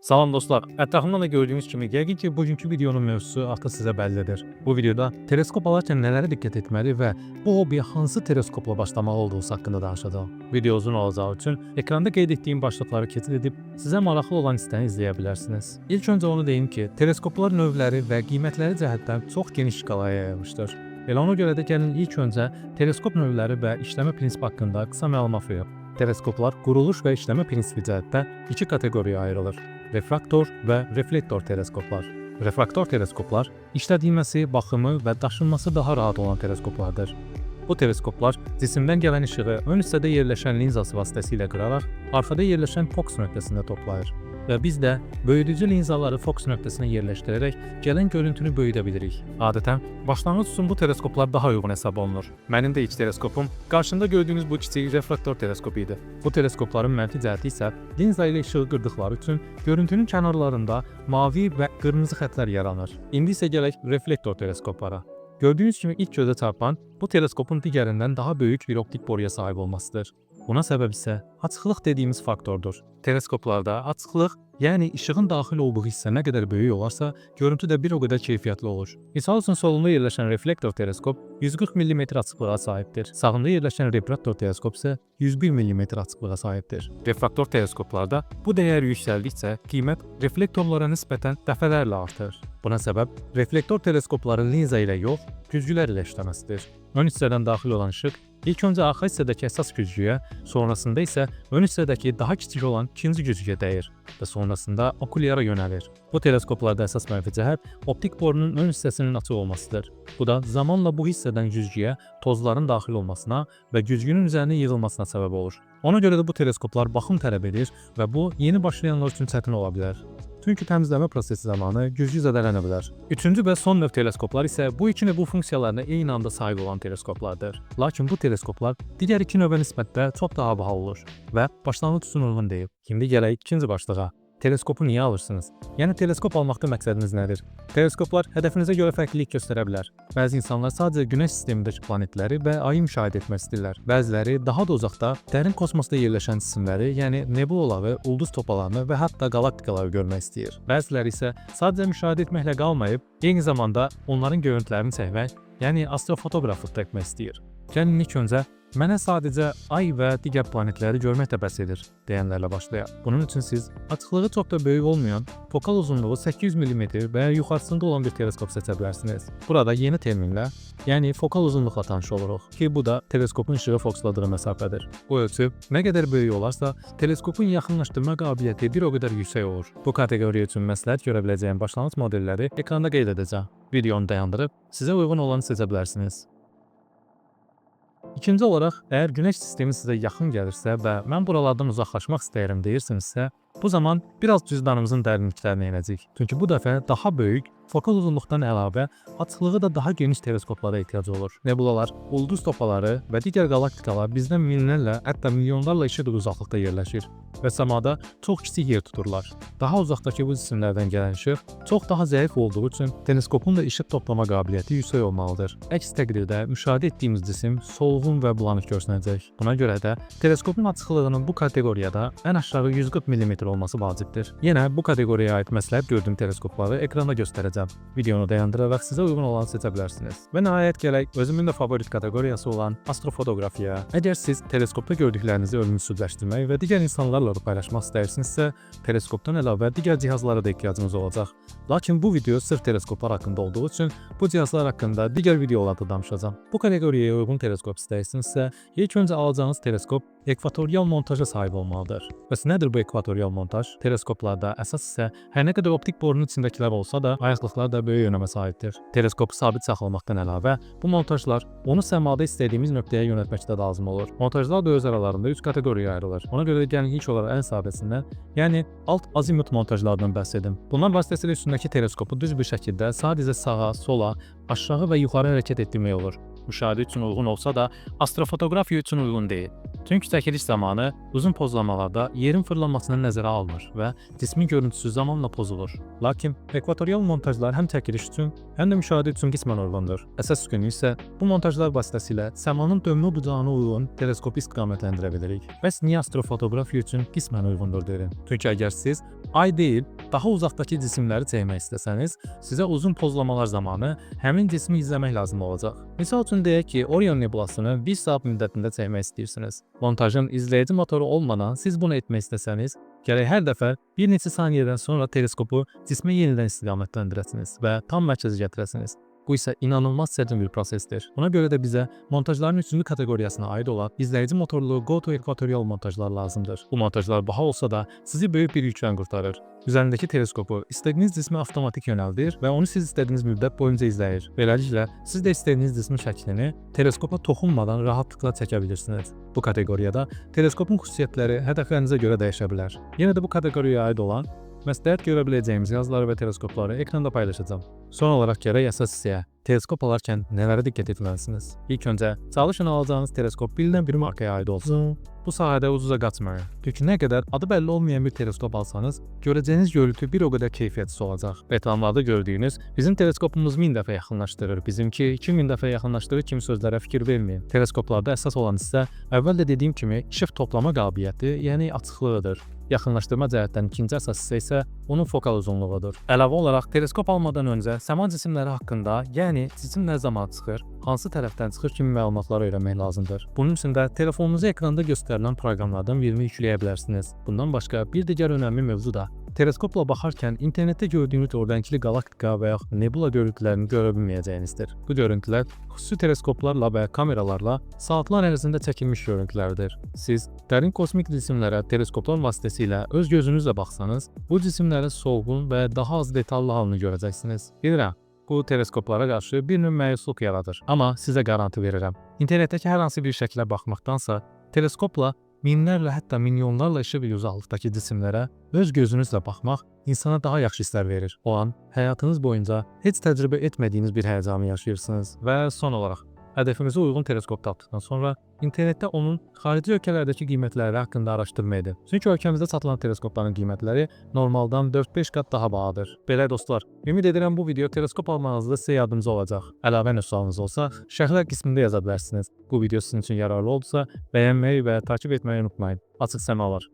Salam dostlar, ətrafımdan da gördüyünüz kimi yəqin ki, bugünkü videonun mövzusu artıq sizə bəllidir. Bu videoda teleskop alarkən nələrə diqqət etməli və bu hobbiyə hansı teleskopla başlamalı olduğunuz haqqında danışacağım. Video uzun olacağı üçün ekranda qeyd etdiyim başlıqları keçid edib sizə maraqlı olan hissəni izləyə bilərsiniz. İlk öncə onu deyim ki, teleskoplar növləri və qiymətləri cəhətdən çox geniş skalaya yayılmışdır. Elə ona görə də gəlin ilk öncə teleskop növləri və işləmə prinsipi haqqında qısa məlumat verək. Teleskoplar quruluş və işləmə prinsipi cəhətdə iki kateqoriyaya ayrılır. Refraktor və reflektor teleskoplar. Refraktor teleskoplar işlədilməsi, baxımı və daşınması daha rahat olan teleskoplardır. Bu teleskoplar cisimdən gələn işığı ön hissədə yerləşən linzası vasitəsilə qıraraq arxada yerləşən fokus nöqtəsində toplayır. Və biz də böyüdücü linzaları fokus nöqtəsinə yerləşdirərək gələn görüntünü böyüdə bilirik. Adətən başlanğıc üçün bu teleskoplar daha uyğun hesab olunur. Mənim də ilk teleskopum qarşında gördüyünüz bu kiçik refraktor teleskopu idi. Bu teleskopların mənfi cəhəti isə linza ilə işığı qırdıqları üçün görüntünün kənarlarında mavi və qırmızı xəttlər yaranır. İndi isə gələk reflektor teleskoplara. Gördüyünüz kimi ilk gözə çarpan bu teleskopun digərindən daha böyük bir optik boruya sahib olmasıdır. Buna səbəb isə açıqlıq dediyimiz faktordur. Teleskoplarda açıqlıq, yəni işığın daxil olduğu hissə nə qədər böyük olarsa, görüntü də bir o qədər keyfiyyətli olur. Misal üçün solunda yerləşən reflektor teleskop 140 mm açıqlığa sahibdir. Sağında yerləşən refraktor teleskop isə 101 mm açıqlığa sahibdir. Refraktor teleskoplarda bu dəyər yüksəldikcə qiymət reflektorlara nisbətən dəfələrlə artır. Buna səbəb reflektor teleskopların linza ilə yox, güzgülər ilə işləməsidir. Ön hissədən daxil olan işıq ilk öncə arxa hissədəki əsas güzgüyə, sonrasında isə ön hissədəki daha kiçik olan ikinci güzgüyə dəyir və sonrasında okulyara yönəlir. Bu teleskoplarda əsas mənfi cəhət optik borunun ön hissəsinin açıq olmasıdır. Bu da zamanla bu hissədən güzgüyə tozların daxil olmasına və güzgünün üzərinə yığılmasına səbəb olur. Ona görə də bu teleskoplar baxım tələb edir və bu yeni başlayanlar üçün çətin ola bilər. Çünki təmizləmə prosesi zamanı güzgü zədələnə bilər. Üçüncü və son növ teleskoplar isə bu iki növ funksiyalarına eyni anda sahib olan teleskoplardır. Lakin bu teleskoplar digər iki növə nisbətdə çox daha baha olur və başlanğıc üçün uyğun deyil. İndi gələk ikinci başlığa. Teleskopu niyə alırsınız? Yəni teleskop almaqda məqsədiniz nədir? Teleskoplar hədəfinizə görə fərqlilik göstərə bilər. Bəzi insanlar sadəcə Günəş sistemindəki planetləri və ayı müşahidə etmək istəyirlər. Bəziləri daha da uzaqda, dərin kosmosda yerləşən cisimləri, yəni nebulaları, ulduz topalarını və hətta qalaktikaları görmək istəyir. Bəziləri isə sadəcə müşahidə etməklə qalmayıb, eyni zamanda onların görüntülərini çəkmək, yəni astrofotoqraflıq etmək istəyir. Gəlin ilk öncə mənə sadəcə ay və digər planetləri görmək də bəs edir deyənlərlə başlayaq. Bunun üçün siz açıqlığı çox da böyük olmayan, fokal uzunluğu 800 mm və yuxarısında olan bir teleskop seçə bilərsiniz. Burada yeni terminlə, yəni fokal uzunluqla tanış oluruq ki, bu da teleskopun işığı foksladığı məsafədir. Bu ölçü nə qədər böyük olarsa, teleskopun yaxınlaşdırma qabiliyyəti bir o qədər yüksək olur. Bu kateqoriya üçün məsləhət görə biləcəyim başlanğıc modelləri ekranda qeyd edəcəm. Videonu dayandırıb sizə uyğun olanı seçə bilərsiniz. İkinci olaraq, əgər Günəş sistemi sizə yaxın gəlirsə və mən buralardan uzaqlaşmaq istəyirəm deyirsinizsə, bu zaman biraz cüzdanımızın dərinliklərinə enəcəyik. Çünki bu dəfə daha böyük, fokal uzunluqdan əlavə açıqlığı da daha geniş teleskoplara ehtiyac olur. Nebulalar, ulduz topaları və digər qalaktikalar bizdən minlərlə, hətta milyonlarla işıq uzaqlıqda yerləşir və səmada çox kiçik yer tuturlar. Daha uzaqdakı bu cisimlərdən gələn işıq çox daha zəif olduğu üçün teleskopun da işıq toplama qabiliyyəti yüksək olmalıdır. Əks təqdirdə müşahidə etdiyimiz cisim solğun və bulanıq görsənəcək. Buna görə də teleskopun açıqlığının bu kateqoriyada ən aşağı 140 mm olması vacibdir. Yenə bu kateqoriyaya aid məsləhət gördüyüm teleskopları ekranda göstərəcəm. Videonu dayandıraraq sizə uyğun olanı seçə bilərsiniz. Və nəhayət gələk özümün də favorit kateqoriyası olan astrofotoqrafiyaya. Əgər siz teleskopda gördüklərinizi ölümsüzləşdirmək və digər insanlarla da paylaşmaq istəyirsinizsə, teleskopdan əlavə digər cihazlara da ehtiyacınız olacaq. Lakin bu video sırf teleskoplar haqqında olduğu üçün bu cihazlar haqqında digər videolarda danışacağam. Bu kateqoriyaya uyğun teleskop istəyirsinizsə, ilk öncə alacağınız teleskop ekvatorial montaja sahib olmalıdır. Bəs nədir bu ekvatorial montaj? Teleskoplarda əsas isə hər nə qədər optik borunun içindəkilər olsa da, ayaqlıqlar da böyük önəmə sahibdir. Teleskopu sabit saxlamaqdan əlavə, bu montajlar onu səmada istədiyimiz nöqtəyə yönəltməkdə lazım olur. Montajlar da öz aralarında 3 kateqoriyaya ayrılır. Ona görə də gəlin ilk olaraq ən sabitindən, yəni alt azimut montajlardan bəhs edim. Bunlar vasitəsilə üstündəki teleskopu düz bir şəkildə sadəcə sağa, sola, aşağı və yuxarı hərəkət etdirmək olur. Müşahidə üçün uyğun olsa da, astrofotoqrafiya üçün uyğun deyil. Çünki çəkiliş zamanı uzun pozlamalarda yerin fırlanmasını nəzərə almır və cismin görüntüsü zamanla pozulur. Lakin ekvatorial montajlar həm çəkiliş üçün, həm də müşahidə üçün qismən uyğundur. Əsas üstünlüyü isə bu montajlar vasitəsilə səmanın dönmə bucağına uyğun teleskopu istiqamətləndirə bilirik. Bəs niyə astrofotoqrafiya üçün qismən uyğundur derim? Çünki əgər siz ay deyil, daha uzaqdakı cisimləri çəkmək istəsəniz, sizə uzun pozlamalar zamanı həmin cismi izləmək lazım olacaq. Misal üçün deyək ki, Orion nebulasını 1 saat müddətində çəkmək istəyirsiniz. Montajın izləyici motoru olmadan siz bunu etmək istəsəniz, gərək hər dəfə bir neçə saniyədən sonra teleskopu cismə yenidən istiqamətləndirəsiniz və tam mərkəzə gətirəsiniz. Bu isə inanılmaz çətin bir prosesdir. Buna görə də bizə montajların üçüncü kateqoriyasına aid olan izləyici motorlu Go-to ekvatorial montajlar lazımdır. Bu montajlar baha olsa da sizi böyük bir yükdən qurtarır. Üzərindəki teleskopu istədiyiniz cismə avtomatik yönəldir və onu siz istədiyiniz müddət boyunca izləyir. Beləliklə, siz də istədiyiniz cismin şəklini teleskopa toxunmadan rahatlıqla çəkə bilirsiniz. Bu kateqoriyada teleskopun xüsusiyyətləri hədəflərinizə görə dəyişə bilər. Yenə də bu kateqoriyaya aid olan məsləhət görə biləcəyimiz yazıları və teleskopları ekranda paylaşacağam. Son olaraq gərək əsas hissəyə teleskop alarkən nələrə diqqət etməlisiniz? İlk öncə çalışın alacağınız teleskop bilinən bir markaya aid olsun. Bu sahədə ucuza qaçmayın. Çünki nə qədər adı bəlli olmayan bir teleskop alsanız, görəcəyiniz görüntü bir o qədər keyfiyyətsiz olacaq. Reklamlarda gördüyünüz bizim teleskopumuz 1000 dəfə yaxınlaşdırır, bizimki 2000 dəfə yaxınlaşdırır kimi sözlərə fikir verməyin. Teleskoplarda əsas olan hissə əvvəl də dediyim kimi işıq toplama qabiliyyəti, yəni açıqlığıdır. Yaxınlaşdırma cəhətdən ikinci əsas hissə isə onun fokal uzunluğudur. Əlavə olaraq teleskop almadan öncə səma cisimləri haqqında, yəni cisim nə zaman çıxır, hansı tərəfdən çıxır kimi məlumatları öyrənmək lazımdır. Bunun üçün də telefonunuza ekranda göstərilən proqramlardan birini yükləyə bilərsiniz. Bundan başqa bir digər önəmli mövzu da teleskopla baxarkən internetdə gördüyünüz ordankili qalaktika və yaxud nebula görüntülərini görə bilməyəcəyinizdir. Bu görüntülər xüsusi teleskoplarla və kameralarla saatlar ərzində çəkilmiş görüntülərdir. Siz dərin kosmik cisimlərə teleskoplar vasitəsilə öz gözünüzlə baxsanız, bu cisimlərin solğun və daha az detallı halını görəcəksiniz. Bilirəm, bu teleskoplara qarşı bir növ məyusluq yaradır. Amma sizə garanti verirəm. İnternetdəki hər hansı bir şəklə baxmaqdansa, teleskopla minlərlə, hətta milyonlarla işıq yılı uzaqlıqdakı cisimlərə öz gözünüzlə baxmaq insana daha yaxşı hisslər verir. O an həyatınız boyunca heç təcrübə etmədiyiniz bir həyəcanı yaşayırsınız. Və son olaraq, hədəfinizə uyğun teleskop tapdıqdan sonra internetdə onun xarici ölkələrdəki qiymətləri haqqında araşdırma edin. Çünki ölkəmizdə satılan teleskopların qiymətləri normaldan 4-5 qat daha bahadır. Belə dostlar, ümid edirəm bu video teleskop almanızda sizə yardımcı olacaq. Əlavə nə sualınız olsa, şərhlər qismində yaza bilərsiniz. Bu video sizin üçün yararlı oldusa, bəyənməyi və takip etməyi unutmayın. Açıq səmalar.